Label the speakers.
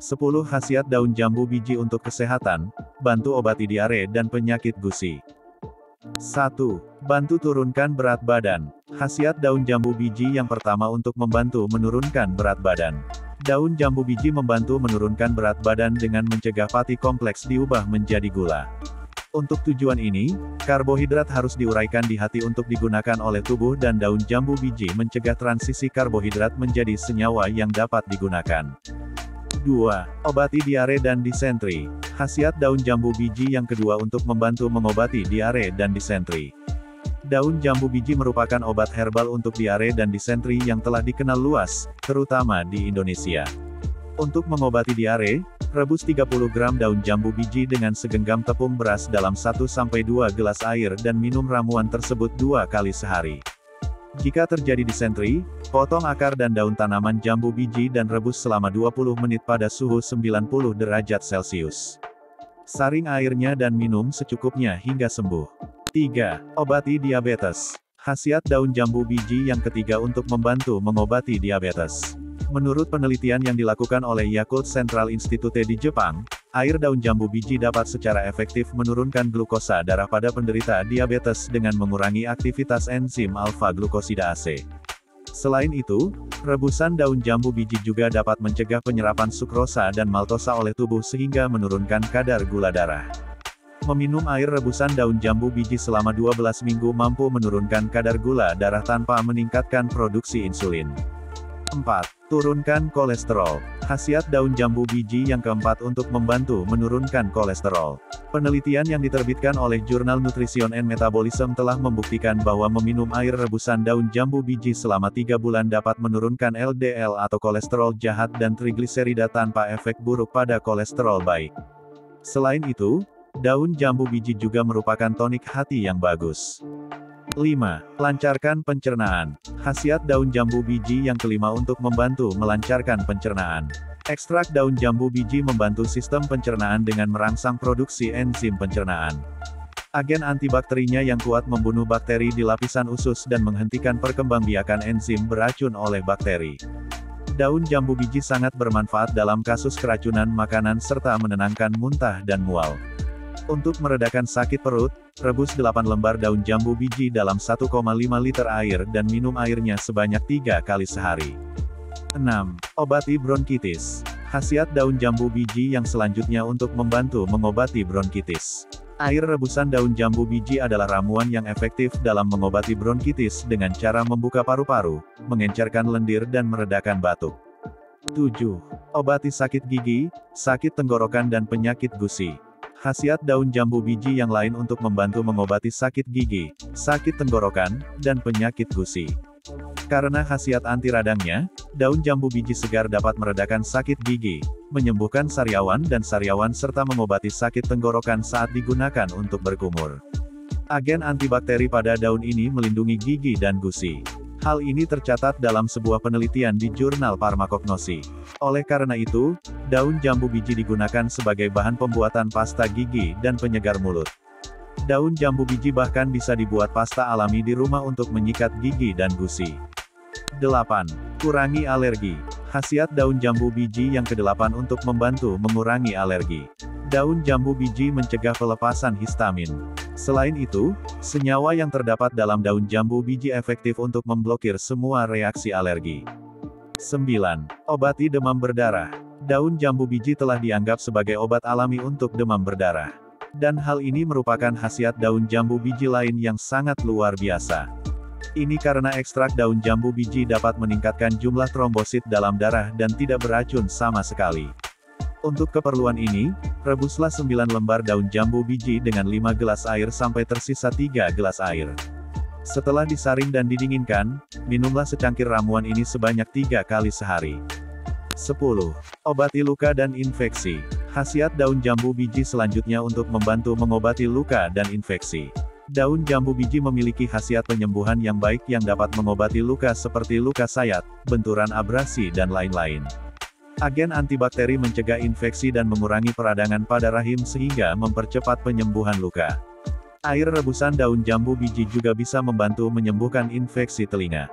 Speaker 1: 10 khasiat daun jambu biji untuk kesehatan, bantu obati diare dan penyakit gusi. 1. Bantu turunkan berat badan. Khasiat daun jambu biji yang pertama untuk membantu menurunkan berat badan. Daun jambu biji membantu menurunkan berat badan dengan mencegah fatty kompleks diubah menjadi gula. Untuk tujuan ini, karbohidrat harus diuraikan di hati untuk digunakan oleh tubuh dan daun jambu biji mencegah transisi karbohidrat menjadi senyawa yang dapat digunakan. 2. Obati diare dan disentri. Khasiat daun jambu biji yang kedua untuk membantu mengobati diare dan disentri. Daun jambu biji merupakan obat herbal untuk diare dan disentri yang telah dikenal luas, terutama di Indonesia. Untuk mengobati diare, rebus 30 gram daun jambu biji dengan segenggam tepung beras dalam 1-2 gelas air dan minum ramuan tersebut 2 kali sehari. Jika terjadi disentri, potong akar dan daun tanaman jambu biji dan rebus selama 20 menit pada suhu 90 derajat Celcius. Saring airnya dan minum secukupnya hingga sembuh. 3. Obati diabetes. Khasiat daun jambu biji yang ketiga untuk membantu mengobati diabetes. Menurut penelitian yang dilakukan oleh Yakult Central Institute di Jepang, air daun jambu biji dapat secara efektif menurunkan glukosa darah pada penderita diabetes dengan mengurangi aktivitas enzim alfa-glukosidase. Selain itu, rebusan daun jambu biji juga dapat mencegah penyerapan sukrosa dan maltosa oleh tubuh sehingga menurunkan kadar gula darah. Meminum air rebusan daun jambu biji selama 12 minggu mampu menurunkan kadar gula darah tanpa meningkatkan produksi insulin. 4. Turunkan kolesterol. Khasiat daun jambu biji yang keempat untuk membantu menurunkan kolesterol. Penelitian yang diterbitkan oleh jurnal Nutrition and Metabolism telah membuktikan bahwa meminum air rebusan daun jambu biji selama 3 bulan dapat menurunkan LDL atau kolesterol jahat dan trigliserida tanpa efek buruk pada kolesterol baik. Selain itu, daun jambu biji juga merupakan tonik hati yang bagus. 5. Lancarkan pencernaan. Khasiat daun jambu biji yang kelima untuk membantu melancarkan pencernaan. Ekstrak daun jambu biji membantu sistem pencernaan dengan merangsang produksi enzim pencernaan. Agen antibakterinya yang kuat membunuh bakteri di lapisan usus dan menghentikan perkembangbiakan enzim beracun oleh bakteri. Daun jambu biji sangat bermanfaat dalam kasus keracunan makanan serta menenangkan muntah dan mual. Untuk meredakan sakit perut, rebus 8 lembar daun jambu biji dalam 1,5 liter air dan minum airnya sebanyak 3 kali sehari. 6. Obati bronkitis. Khasiat daun jambu biji yang selanjutnya untuk membantu mengobati bronkitis. Air rebusan daun jambu biji adalah ramuan yang efektif dalam mengobati bronkitis dengan cara membuka paru-paru, mengencerkan lendir dan meredakan batuk. 7. Obati sakit gigi, sakit tenggorokan dan penyakit gusi. Khasiat daun jambu biji yang lain untuk membantu mengobati sakit gigi, sakit tenggorokan, dan penyakit gusi. Karena khasiat anti radangnya, daun jambu biji segar dapat meredakan sakit gigi, menyembuhkan sariawan dan sariawan serta mengobati sakit tenggorokan saat digunakan untuk berkumur. Agen antibakteri pada daun ini melindungi gigi dan gusi. Hal ini tercatat dalam sebuah penelitian di jurnal Pharmacognosy. Oleh karena itu, daun jambu biji digunakan sebagai bahan pembuatan pasta gigi dan penyegar mulut. Daun jambu biji bahkan bisa dibuat pasta alami di rumah untuk menyikat gigi dan gusi. 8. Kurangi alergi. Khasiat daun jambu biji yang ke-8 untuk membantu mengurangi alergi. Daun jambu biji mencegah pelepasan histamin. Selain itu, senyawa yang terdapat dalam daun jambu biji efektif untuk memblokir semua reaksi alergi. 9. Obati demam berdarah. Daun jambu biji telah dianggap sebagai obat alami untuk demam berdarah. Dan hal ini merupakan khasiat daun jambu biji lain yang sangat luar biasa. Ini karena ekstrak daun jambu biji dapat meningkatkan jumlah trombosit dalam darah dan tidak beracun sama sekali. Untuk keperluan ini, rebuslah 9 lembar daun jambu biji dengan 5 gelas air sampai tersisa 3 gelas air. Setelah disaring dan didinginkan, minumlah secangkir ramuan ini sebanyak 3 kali sehari. 10. Obati luka dan infeksi. Khasiat daun jambu biji selanjutnya untuk membantu mengobati luka dan infeksi. Daun jambu biji memiliki khasiat penyembuhan yang baik yang dapat mengobati luka seperti luka sayat, benturan abrasi dan lain-lain. Agen antibakteri mencegah infeksi dan mengurangi peradangan pada rahim sehingga mempercepat penyembuhan luka. Air rebusan daun jambu biji juga bisa membantu menyembuhkan infeksi telinga.